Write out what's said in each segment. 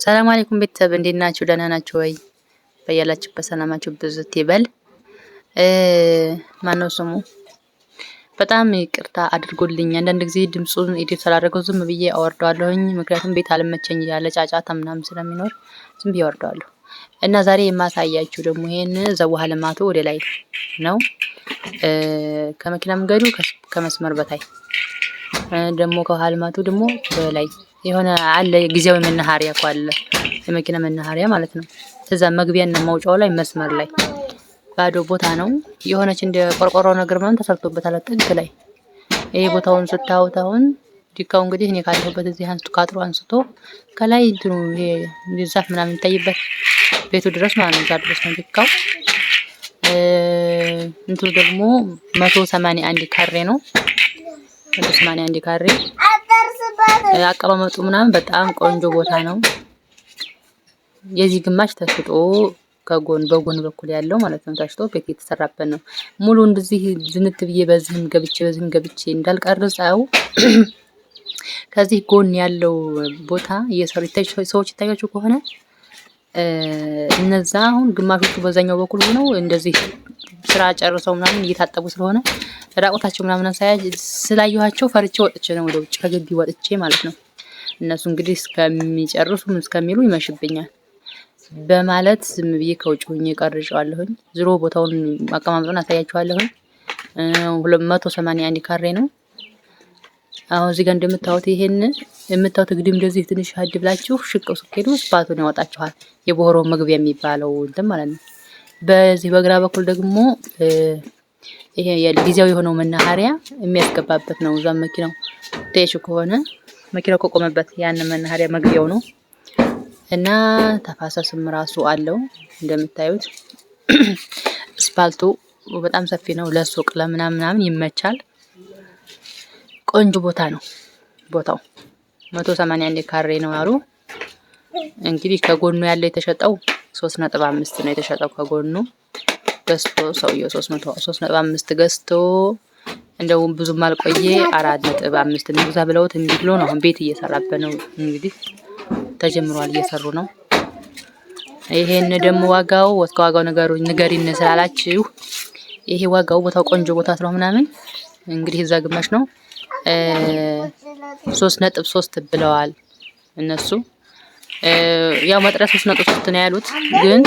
ሰላም አለይኩም ቤተሰብ እንዴት ናችሁ? ደህና ናችሁ ወይ? በያላችሁበት ሰላማችሁ ብዝት ይበል። ማነው ስሙ? በጣም ይቅርታ አድርጎልኝ። አንዳንድ ጊዜ ድምጹን ኤዲት ስላደረገው ዝም ብዬ አወርደዋለሁኝ። ምክንያቱም ቤት አልመቸኝ ያለ ጫጫታ ምናምን ስለሚኖር ዝም ብዬ አወርደዋለሁ። እና ዛሬ የማሳያችሁ ደግሞ ይሄን ዘውሃ ልማቱ ወደ ላይ ነው፣ ከመኪና መንገዱ ከመስመር በታይ ደግሞ ከውሃ ልማቱ ደግሞ በላይ የሆነ አለ ጊዜያዊ መናኸሪያ እኮ አለ፣ የመኪና መናኸሪያ ማለት ነው። እዛ መግቢያና መውጫው ላይ መስመር ላይ ባዶ ቦታ ነው። የሆነች እንደ ቆርቆሮ ነገር ምናምን ተሰርቶበታል ጥግ ላይ። ይሄ ቦታውን ስታዩት አሁን ዲካው እንግዲህ እኔ ካለሁበት እዚህ አንስቶ ካጥሩ አንስቶ ከላይ እንትኑ ይሄ ዛፍ ምናምን የሚታይበት ቤቱ ድረስ ማለት ነው። እዛ ድረስ ነው ዲካው። እንትኑ ደግሞ 181 ካሬ ነው። 181 ካሬ አቀማመጡ ምናምን በጣም ቆንጆ ቦታ ነው። የዚህ ግማሽ ተሽጦ ከጎን በጎን በኩል ያለው ማለት ነው ተሽጦ ቤት የተሰራበት ነው። ሙሉ እንደዚህ ዝንት ብዬ በዚህም ገብቼ እንዳልቀርጸው ከዚህ ጎን ያለው ቦታ እየሰሩ ሰዎች ይታያችሁ ከሆነ እነዛ አሁን ግማሾቹ በዛኛው በኩል ሆነው እንደዚህ ስራ ጨርሰው ምናምን እየታጠቡ ስለሆነ ራቆታቸው ምናምን ስላየኋቸው ፈርቼ ወጥቼ ነው ወደ ውጭ ከግቢ ወጥቼ ማለት ነው። እነሱ እንግዲህ እስከሚጨርሱ እስከሚሉ ይመሽብኛል በማለት ዝም ብዬ ከውጭ ሆኜ ቀርጬዋለሁኝ። ዝሮ ቦታውን አቀማመጡን አሳያችኋለሁኝ። 281 ካሬ ነው። አሁን እዚህ ጋር እንደምታዩት ይሄን የምታዩት ግድም እንደዚህ ትንሽ ሀድ ብላችሁ ሽቀው ስኬዱ ስፓቱን ያወጣችኋል። የቦሮ መግቢያ የሚባለው እንትን ማለት ነው። በዚህ በግራ በኩል ደግሞ ይሄ የጊዜያዊ የሆነው መናኸሪያ የሚያስገባበት ነው። እዛ መኪናው ተይሽ ከሆነ መኪናው ከቆመበት ያን መናኸሪያ መግቢያው ነው እና ተፋሰስም ራሱ አለው እንደምታዩት። ስፓልቱ በጣም ሰፊ ነው። ለሱቅ ለምናምን ይመቻል። ቆንጆ ቦታ ነው። ቦታው 181 ካሬ ነው ያሉ። እንግዲህ ከጎኑ ያለው የተሸጠው 3.5 ነው የተሸጠው ከጎኑ ገዝቶ ሰውየው 3.5 ገዝቶ እንደውም ብዙም አልቆየ 4.5 እንግዛ ብለውት እንዲህ ብሎ ነው አሁን ቤት እየሰራበት ነው። እንግዲህ ተጀምሯል፣ እየሰሩ ነው። ይሄን ደግሞ ዋጋው ዋጋው ንገሪን ስላላችሁ ይሄ ዋጋው ቦታው ቆንጆ ቦታ ስለሆነ ምናምን እንግዲህ እዛ ግማሽ ነው 3.3 ብለዋል እነሱ። ያው መጥሪያ 3.3 ነው ያሉት፣ ግን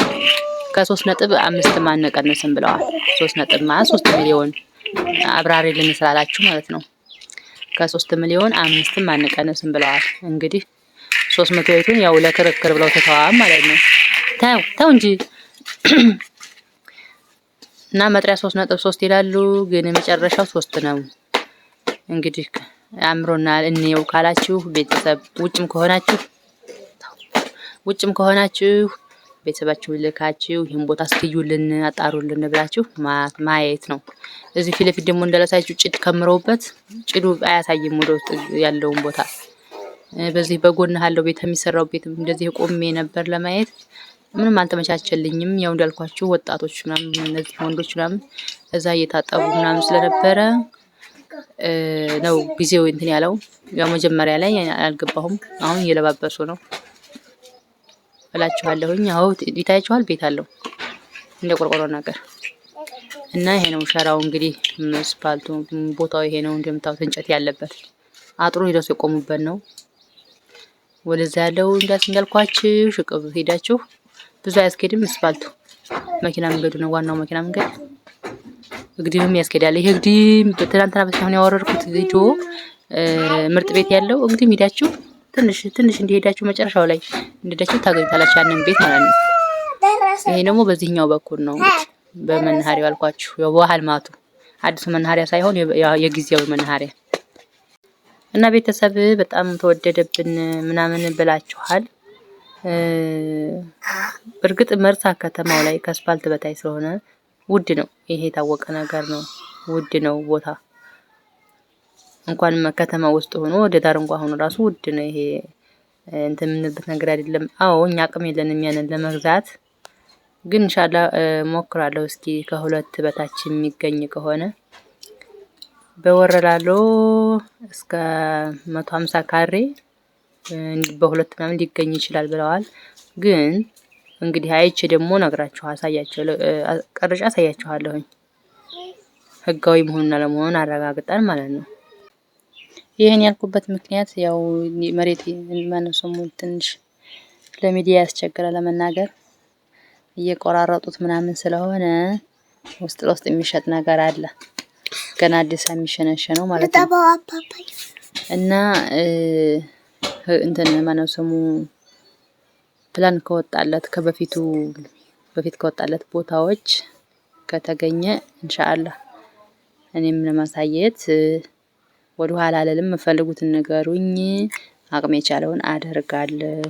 ከ3.5 ማነቀነስም ብለዋል። 3 ሚሊዮን አብራሪልን ስላላችሁ ማለት ነው። ከ3 ሚሊዮን 5 ማነቀነስም ብለዋል። እንግዲህ 300 ቤቱን ያው ለክርክር ብለው ተተዋል ማለት ነው። ተው እንጂ እና መጥሪያ 3.3 ይላሉ፣ ግን የመጨረሻው 3 ነው። እንግዲህ አምሮናል እንየው ካላችሁ ቤተሰብ ውጭም ከሆናችሁ ቤተሰባችሁ ልካችሁ ይሄን ቦታ እስኪዩልን አጣሩልን ብላችሁ ማየት ነው። እዚህ ፊት ለፊት ደግሞ እንደላሳችሁ ጭድ ከምረውበት ጭዱ አያሳይም ወደ ውስጥ ያለውን ቦታ። በዚህ በጎን ያለው ቤት የሚሰራው ቤት እንደዚህ ቆሜ ነበር ለማየት፣ ምንም አልተመቻቸልኝም። ያው እንዳልኳችሁ ወጣቶች ምናምን እነዚህ ወንዶች ምናምን እዛ እየታጠቡ ምናምን ስለነበረ ነው ጊዜው እንትን ያለው። ያው መጀመሪያ ላይ አልገባሁም። አሁን እየለባበሱ ነው እላችኋለሁኝ። አዎ ይታያችኋል፣ ቤት አለው እንደ ቆርቆሮ ነገር እና ይሄ ነው ሸራው። እንግዲህ ስፓልቱ ቦታው ይሄ ነው እንደምታዩት፣ እንጨት ያለበት አጥሩ ሄደው የቆሙበት ነው። ወደዛ ያለው እንዳልኳችሁ ሽቅብ ሄዳችሁ ብዙ አያስኬድም። ስፓልቱ መኪና መንገዱ ነው ዋናው መኪና መንገድ። እንግዲህም ያስኬዳል። ይሄ እንግዲህ ትናንትና በሳሁን ያወረድኩት ቪዲዮ ምርጥ ቤት ያለው እንግዲህ ሄዳችሁ ትንሽ እንደሄዳችሁ መጨረሻው ላይ እንደሄዳችሁ ታገኙታላችሁ ያንን ቤት ማለት ነው። ይሄ ደግሞ በዚህኛው በኩል ነው በመናኸሪያው አልኳችሁ። የውሃ ልማቱ አዲስ መናኸሪያ ሳይሆን የጊዜያዊ መናኸሪያ እና ቤተሰብ በጣም ተወደደብን ምናምን ብላችኋል። እርግጥ መርሳ ከተማው ላይ ከአስፋልት በታይ ስለሆነ ውድ ነው። ይሄ የታወቀ ነገር ነው። ውድ ነው ቦታ እንኳን ከተማ ውስጥ ሆኖ ወደ ዳር እንኳን ሆኖ ራሱ ውድ ነው። ይሄ እንትን የምንበት ነገር አይደለም። አዎ እኛ አቅም የለንም ያንን ለመግዛት፣ ግን ኢንሻአላህ ሞክራለሁ። እስኪ ከሁለት በታች የሚገኝ ከሆነ በወረላሎ እስከ 150 ካሬ በሁለት ምናምን ሊገኝ ይችላል ብለዋል። ግን እንግዲህ አይቼ ደግሞ ቀርጬ አሳያችኋለሁኝ ህጋዊ መሆኑን አለመሆኑን አረጋግጠን ማለት ነው። ይሄን ያልኩበት ምክንያት ያው መሬት ማነሱም ትንሽ ለሚዲያ ያስቸግራል ለመናገር እየቆራረጡት ምናምን ስለሆነ ውስጥ ለውስጥ የሚሸጥ ነገር አለ ገና አዲስ የሚሸነሸነው ማለት ነው። እና እንትን ማነሱም ፕላን ከወጣለት በፊት ከወጣለት ቦታዎች ከተገኘ ኢንሻአላህ እኔም ለማሳየት ወደ ኋላ አልልም። የምፈልጉትን ነገሩኝ አቅሜ የቻለውን አደርጋለሁ።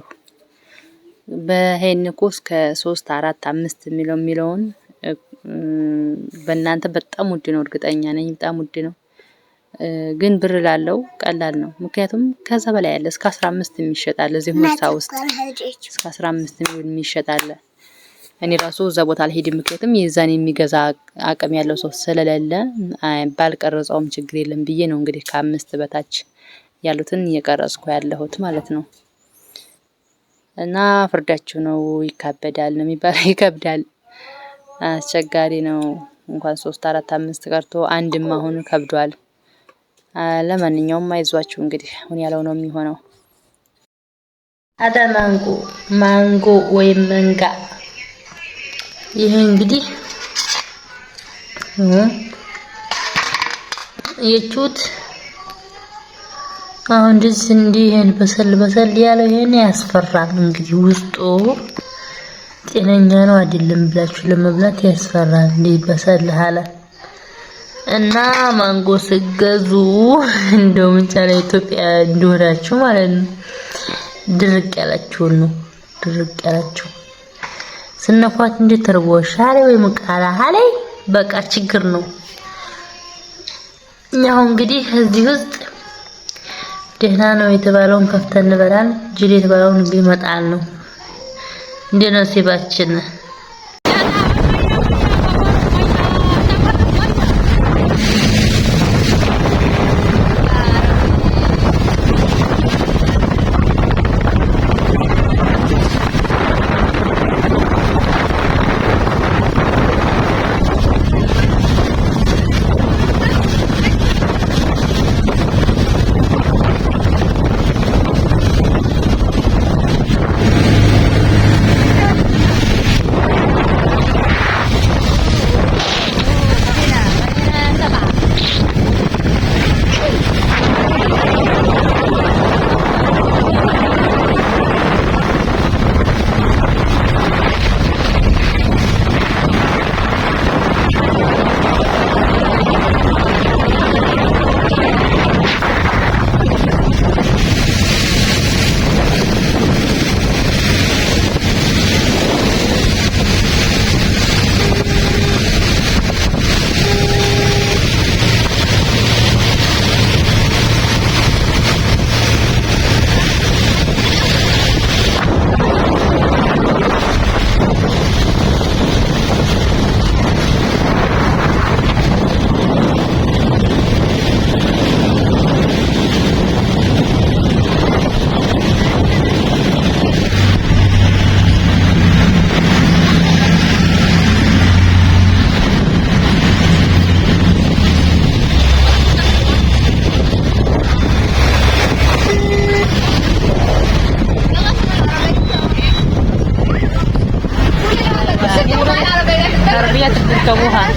በሄን እኮ እስከ 3 4 5 የሚለውን በእናንተ በጣም ውድ ነው እርግጠኛ ነኝ በጣም ውድ ነው። ግን ብር ላለው ቀላል ነው። ምክንያቱም ከዛ በላይ ያለ እስከ 15 የሚሸጣል እዚህ ምርሳ ውስጥ እስከ 15 የሚሸጣል። እኔ ራሱ እዛ ቦታ አልሄድም ምክንያቱም የዛን የሚገዛ አቅም ያለው ሰው ስለሌለ ባልቀረጸውም ችግር የለም ብዬ ነው እንግዲህ ከ5 በታች ያሉትን እየቀረጽኩ ያለሁት ማለት ነው። እና ፍርዳችሁ ነው ይካበዳል ነው የሚባለው ይከብዳል አስቸጋሪ ነው። እንኳን 3 4 5 ቀርቶ አንድም አሁን ከብዷል። ለማንኛውም አይዟችሁ እንግዲህ አሁን ያለው ነው የሚሆነው። ማንጎ ወይም መንጋ ይሄ እንግዲህ የቹት አሁን እንዲህ ይሄን በሰል ያለው ይሄን ያስፈራል። እንግዲህ ውስጡ ጤነኛ ነው አይደለም ብላችሁ ለመብላት ያስፈራል። እንዲህ በሰል አለ እና ማንጎ ስገዙ እንደው ምንጫላ ኢትዮጵያ እንደሆናችሁ ማለት ነው ድርቅ ያላችሁ ስነኳት እንዴት ተርቦሻል ወይም ቃላ አለይ በቃ ችግር ነው። እኛው እንግዲህ እዚህ ውስጥ ደህና ነው የተባለውን ከፍተን እንበላል ጅል የተባለውን እንግዲህ መጣል ነው እንደ ነሲባችን። تركبوها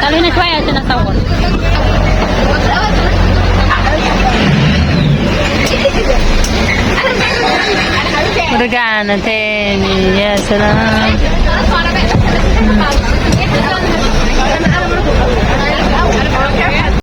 خلينا شوية عشان أصور. رجعنا تاني يا سلام.